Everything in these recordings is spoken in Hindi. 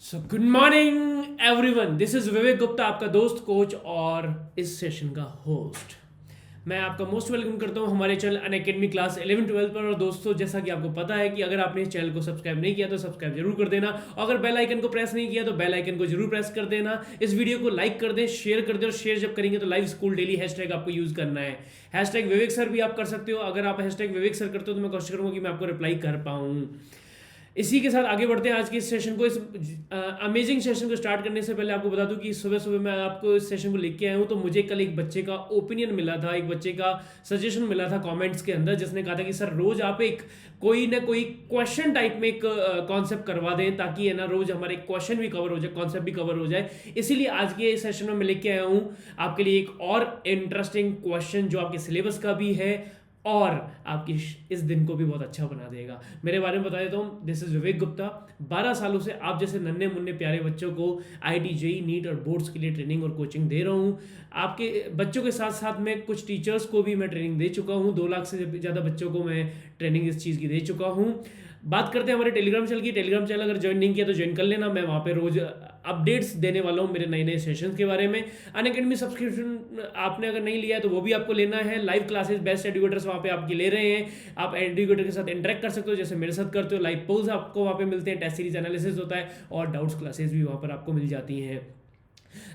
So good morning everyone, this is Vivek Gupta, आपका दोस्त कोच और इस सेशन का होस्ट। मैं आपका मोस्ट वेलकम करता हूं हमारे चैनल अनअकैडमी क्लास 11-12 पर। और दोस्तों, जैसा कि आपको पता है कि अगर आपने इस चैनल को सब्सक्राइब नहीं किया तो सब्सक्राइब जरूर कर देना, और अगर बेल आइकन को प्रेस नहीं किया तो बेल आइकन को जरूर प्रेस कर देना। इस वीडियो को लाइक कर दें, शेयर कर दें, और शेयर जब करेंगे तो लाइव स्कूल डेली हैशटैग आपको यूज करना है। हैशटैग विवेक सर भी आप कर सकते हो। अगर आप हैशटैग विवेक सर करते हो तो मैं कोशिश करूंगा कि मैं आपको रिप्लाई कर पाऊँ। इसी के साथ आगे बढ़ते हैं आज के इस सेशन को। इस अमेजिंग सेशन को स्टार्ट करने से पहले आपको बता दूं कि सुबह सुबह मैं आपको इस सेशन को लेके आया हूं, तो मुझे कल एक बच्चे का ओपिनियन मिला था, एक बच्चे का सजेशन मिला था कमेंट्स के अंदर, जिसने कहा था कि सर रोज आप एक कोई ना कोई क्वेश्चन टाइप में एक कॉन्सेप्ट करवा दें, ताकि है ना रोज हमारे क्वेश्चन भी कवर हो जाए, कॉन्सेप्ट भी कवर हो जाए। इसीलिए आज के सेशन में मैं लेके आया हूँ आपके लिए एक और इंटरेस्टिंग क्वेश्चन जो आपके सिलेबस का भी है और आपकी इस दिन को भी बहुत अच्छा बना देगा। मेरे बारे में बता देता हूँ, दिस इज विवेक गुप्ता। 12 सालों से आप जैसे नन्हे मुन्ने प्यारे बच्चों को आईटी, जेई, नीट और बोर्ड्स के लिए ट्रेनिंग और कोचिंग दे रहा हूँ। आपके बच्चों के साथ साथ मैं कुछ टीचर्स को भी मैं ट्रेनिंग दे चुका हूँ। 2 लाख से ज़्यादा बच्चों को मैं ट्रेनिंग इस चीज़ की दे चुका हूँ। बात करते हैं हमारे टेलीग्राम चैनल की। टेलीग्राम चैनल अगर ज्वाइन नहीं किया तो ज्वाइन कर लेना। मैं वहाँ पे रोज अपडेट्स देने वाला हूँ मेरे नए नए सेशंस के बारे में। अनअकैडमी सब्सक्रिप्शन आपने अगर नहीं लिया है तो वो भी आपको लेना है। लाइव क्लासेस बेस्ट एजुकेटर्स वहाँ पे आपके ले रहे हैं। आप एजुकेटर के साथ इंटरेक्ट कर सकते हो, जैसे मेरे साथ करते हो। लाइव पोल्स आपको वहाँ पे मिलते हैं, टेस्ट सीरीज एनालिसिस होता है, और डाउट्स क्लासेस भी वहाँ पर आपको मिल जाती हैं।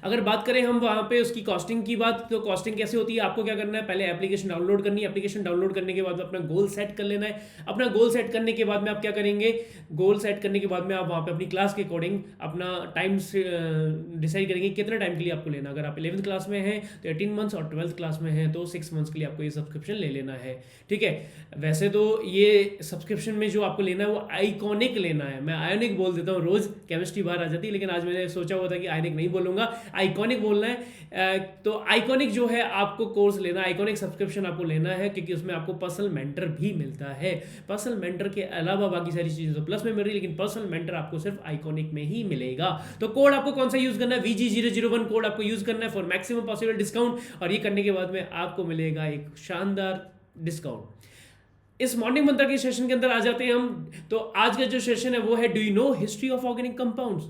अगर बात करें हम वहाँ पे उसकी कॉस्टिंग की बात, तो कॉस्टिंग कैसे होती है, आपको क्या करना है, पहले एप्लीकेशन डाउनलोड करनी है। एप्लीकेशन डाउनलोड करने के बाद अपना गोल सेट कर लेना है। अपना गोल सेट करने के बाद में आप क्या करेंगे, गोल सेट करने के बाद में आप वहाँ पे अपनी क्लास के अकॉर्डिंग अपना टाइम डिसाइड करेंगे कितने टाइम के लिए आपको लेना। अगर आप 11th क्लास में हैं तो 18 मंथ्स, और 12th क्लास में हैं तो 6 मंथ्स के लिए आपको ये सब्सक्रिप्शन ले लेना है। ठीक है, वैसे तो ये सब्सक्रिप्शन में जो आपको लेना है वो आइकॉनिक लेना है। मैं आयोनिक बोल देता हूँ, रोज केमिस्ट्री बाहर आ जाती है, लेकिन आज मैंने सोचा हुआ था कि आयोनिक नहीं बोलूँगा, आइकॉनिक बोलना है। तो आइकॉनिक जो है आपको कोर्स लेना है, आइकॉनिक सब्सक्रिप्शन आपको लेना है, क्योंकि उसमें आपको पर्सनल मेंटर भी मिलता है। पर्सनल मेंटर के अलावा बाकी सारी चीजें तो प्लस में मिल रही है, लेकिन पर्सनल मेंटर आपको सिर्फ आइकॉनिक में ही मिलेगा। तो कोड आपको कौन सा यूज करना है, VG001 कोड आपको यूज करना है फॉर मैक्सिमम पॉसिबल डिस्काउंट, और ये करने के बाद में आपको मिलेगा एक शानदार डिस्काउंट। इस मॉर्निंग मंत्र के सेशन के अंदर आ जाते हैं हम। तो आज का जो सेशन है वो है, do you know history of organic compounds,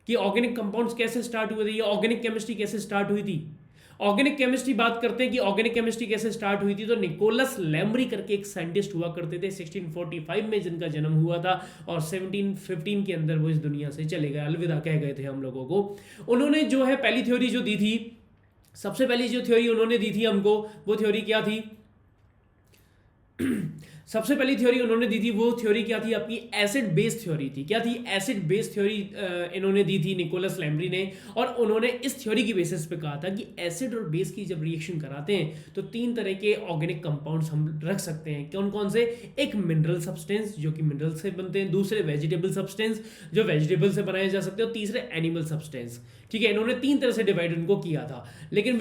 कि ऑर्गेनिक कंपाउंड्स कैसे स्टार्ट हुए थे, या ऑर्गेनिक केमिस्ट्री कैसे स्टार्ट हुई थी। ऑर्गेनिक केमिस्ट्री बात करते हैं कि ऑर्गेनिक केमिस्ट्री कैसे स्टार्ट हुई थी, तो निकोलस लेमरी करके एक साइंटिस्ट हुआ करते थे 1645 में, जिनका जन्म हुआ था, और 1715 के अंदर वो इस दुनिया से चले गए, अलविदा कह गए थे हम लोगों को। उन्होंने जो है पहली थ्योरी जो दी थी, सबसे पहली जो थ्योरी उन्होंने दी थी हमको, वो थ्योरी क्या थी, सबसे पहली थ्योरी उन्होंने दी थी, वो थ्योरी क्या थी, आपकी एसिड बेस थ्योरी थी। क्या थी, एसिड बेस थ्योरी इन्होंने दी थी निकोलस लेमरी ने। और उन्होंने इस थ्योरी की बेसिस पे कहा था कि एसिड और बेस की जब रिएक्शन कराते हैं तो 3 तरह के ऑर्गेनिक कंपाउंड्स हम रख सकते हैं। कौन कौन से, एक मिनरल सब्सटेंस जो कि मिनरल से बनते हैं, दूसरे वेजिटेबल सब्सटेंस जो वेजिटेबल से बनाए जा सकते हैं, और तीसरे एनिमल सब्सटेंस। ठीक है, इन्होंने 3 तरह से डिवाइड इनको किया था। लेकिन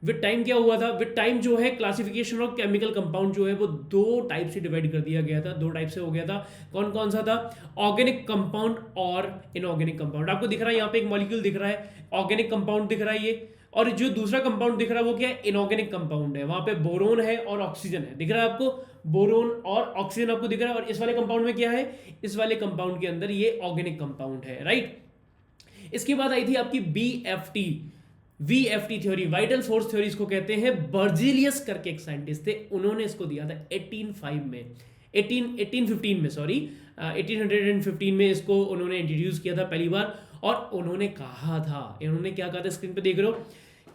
विद टाइम क्या हुआ था, विद टाइम जो है क्लासिफिकेशन ऑफ केमिकल कंपाउंड जो है वो 2 टाइप से डिवाइड कर दिया गया था, 2 टाइप से हो गया था। कौन कौन सा था, ऑर्गेनिक कंपाउंड और इनऑर्गेनिक कंपाउंड। आपको दिख रहा है यहाँ पे एक मॉलिक्यूल दिख रहा है, ऑर्गेनिक कंपाउंड दिख रहा है ये, और जो दूसरा कंपाउंड दिख रहा है वो क्या है, इनऑर्गेनिक कंपाउंड है। वहां पे बोरोन है और ऑक्सीजन है, दिख रहा है आपको, बोरोन और ऑक्सीजन आपको दिख रहा है। और इस वाले कंपाउंड में क्या है, इस वाले कंपाउंड के अंदर ये ऑर्गेनिक कंपाउंड है, राइट। इसके बाद आई थी आपकी VFT theory, vital force theory इसको कहते हैं। बर्जिलियस करके एक साइंटिस्ट थे, उन्होंने इसको दिया था 1815 में, सॉरी 1815 में इसको उन्होंने इंट्रोड्यूस किया था पहली बार। और उन्होंने कहा था, इन्होंने क्या कहा था, स्क्रीन पे देख रहे हो,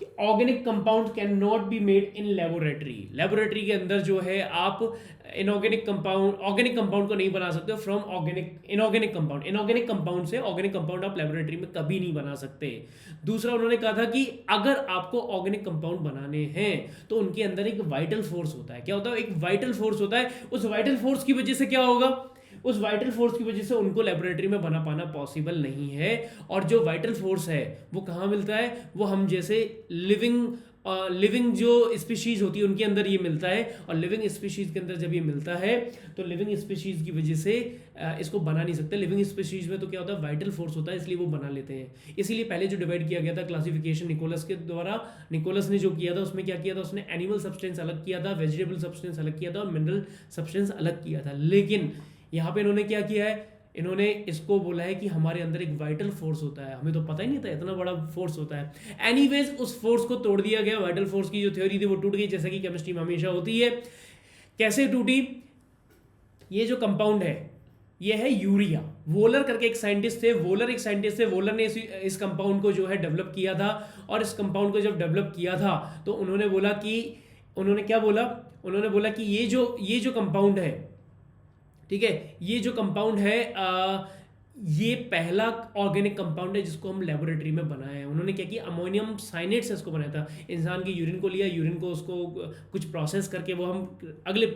कि organic compound can not be made in laboratory के अंदर जो है आप ऑर्गेनिक कंपाउंड को नहीं बना सकते हो फ्रॉम इनऑर्गेनिक कंपाउंड से ऑर्गेनिक कंपाउंड आप लेबोरेटरी में कभी नहीं बना सकते। दूसरा उन्होंने कहा था कि अगर आपको ऑर्गेनिक कंपाउंड बनाने हैं तो उनके अंदर एक वाइटल फोर्स होता है। क्या होता है, एक वाइटल फोर्स होता है। उस वाइटल फोर्स की वजह से क्या होगा, उस वाइटल फोर्स की वजह से उनको लेबोरेटरी में बना पाना पॉसिबल नहीं है। और जो वाइटल फोर्स है वो कहाँ मिलता है, वो हम जैसे लिविंग जो स्पीशीज होती है उनके अंदर ये मिलता है। और लिविंग स्पीशीज के अंदर जब ये मिलता है तो लिविंग स्पीशीज की वजह से इसको बना नहीं सकते। लिविंग स्पीशीज में तो क्या होता है, वाइटल फोर्स होता है, इसलिए वो बना लेते हैं। इसीलिए पहले जो डिवाइड किया गया था क्लासिफिकेशन निकोलस के द्वारा, निकोलस ने जो किया था उसमें क्या किया था, उसने एनिमल सब्सटेंस अलग किया था, वेजिटेबल सब्सटेंस अलग किया था, और मिनरल सब्सटेंस अलग किया था। लेकिन यहाँ पे इन्होंने क्या किया है, इन्होंने इसको बोला है कि हमारे अंदर एक वाइटल फोर्स होता है, हमें तो पता ही नहीं था इतना बड़ा फोर्स होता है। एनीवेज उस फोर्स को तोड़ दिया गया, वाइटल फोर्स की जो थ्योरी थी वो टूट गई, जैसा कि केमिस्ट्री में हमेशा होती है। कैसे टूटी? ये जो कंपाउंड है ये है यूरिया। वोलर करके एक साइंटिस्ट थे, वोलर ने इस कंपाउंड को जो है डेवलप किया था। और इस कंपाउंड को जब डेवलप किया था तो उन्होंने बोला कि ये जो कंपाउंड है, ठीक है, ये जो कंपाउंड है ये पहला ऑर्गेनिक कंपाउंड है जिसको हम लेबोरेटरी में बनाए हैं। उन्होंने क्या किया, अमोनियम साइनेट से इसको बनाया था। इंसान की यूरिन को लिया, यूरिन को उसको कुछ प्रोसेस करके, वो हम अगले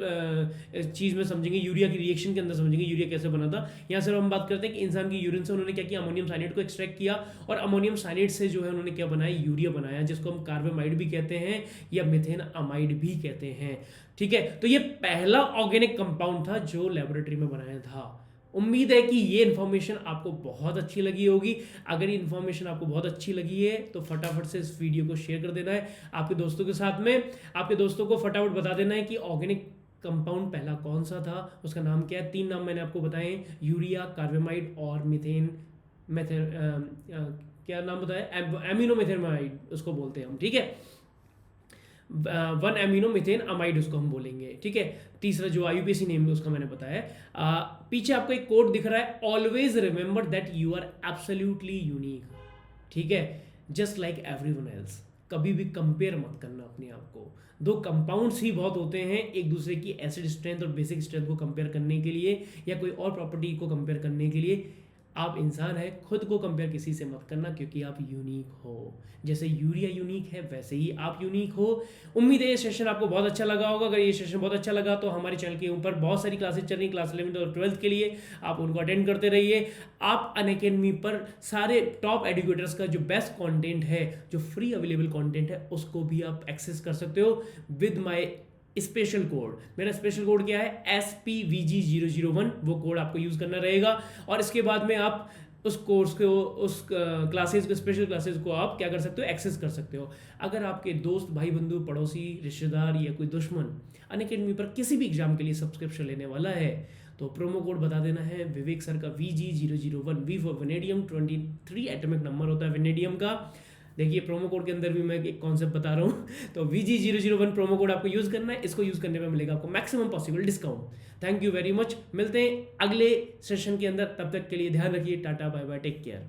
चीज़ में समझेंगे, यूरिया की रिएक्शन के अंदर समझेंगे यूरिया कैसे बना था। यहाँ सिर्फ हम बात करते हैं कि इंसान की यूरिन से उन्होंने क्या किया, अमोनियम साइनेट को एक्सट्रैक्ट किया, और अमोनियम साइनेट से जो है उन्होंने क्या बनाया, यूरिया बनाया, जिसको हम कार्बामाइड भी कहते हैं या मिथेन अमाइड भी कहते हैं। ठीक है, तो ये पहला ऑर्गेनिक कंपाउंड था जो लेबोरेटरी में बनाया था। उम्मीद है कि ये इन्फॉर्मेशन आपको बहुत अच्छी लगी होगी। अगर ये इन्फॉर्मेशन आपको बहुत अच्छी लगी है तो फटाफट से इस वीडियो को शेयर कर देना है आपके दोस्तों के साथ में। आपके दोस्तों को फटाफट बता देना है कि ऑर्गेनिक कंपाउंड पहला कौन सा था, उसका नाम क्या है। 3 नाम मैंने आपको बताए, यूरिया, कार्बामाइड और मिथेन, क्या नाम बताया, एमिनो मिथेनमाइड उसको बोलते हैं हम, ठीक है, 1 एमिनो मिथेन अमाइड उसको हम बोलेंगे, ठीक है। तीसरा जो IUPAC नेम है उसका मैंने बताया। पीछे आपको एक कोड दिख रहा है, always remember that you are absolutely unique, ठीक है, जस्ट लाइक एवरीवन एल्स। कभी भी कंपेयर मत करना अपने आप को। 2 कंपाउंड्स ही बहुत होते हैं एक दूसरे की एसिड स्ट्रेंथ और बेसिक स्ट्रेंथ को कंपेयर करने के लिए, या कोई और प्रॉपर्टी को कंपेयर करने के लिए। आप इंसान है, खुद को कंपेयर किसी से मत करना, क्योंकि आप यूनिक हो। जैसे यूरिया यूनिक है वैसे ही आप यूनिक हो। उम्मीद है ये सेशन आपको बहुत अच्छा लगा होगा। अगर ये सेशन बहुत अच्छा लगा तो हमारे चैनल के ऊपर बहुत सारी क्लासेस चल रही, क्लास 11th और 12th के लिए, आप उनको अटेंड करते रहिए। आप अनअकैडमी पर सारे टॉप एजुकेटर्स का जो बेस्ट कंटेंट है, जो फ्री अवेलेबल कंटेंट है, उसको भी आप एक्सेस कर सकते हो विद माय स्पेशल कोड। मेरा स्पेशल कोड क्या है, SPVG001, वो कोड आपको यूज करना रहेगा। और इसके बाद में आप उस कोर्स को, उस क्लासेस को, स्पेशल क्लासेस को आप क्या कर सकते हो, एक्सेस कर सकते हो। अगर आपके दोस्त, भाई बंधु, पड़ोसी, रिश्तेदार या कोई दुश्मन अनअकैडमी पर किसी भी एग्जाम के लिए सब्सक्रिप्शन लेने वाला है तो प्रोमो कोड बता देना है विवेक सर का, VG001, V for vanadium, 23 atomic number होता है वेनेडियम का। देखिए प्रोमो कोड के अंदर भी मैं एक कॉन्सेप्ट बता रहा हूँ, तो VG001 प्रोमो कोड आपको यूज़ करना है। इसको यूज़ करने में मिलेगा आपको maximum possible discount. Thank you very much. मिलते हैं अगले सेशन के अंदर, तब तक के लिए ध्यान रखिए। Tata, bye bye, take care.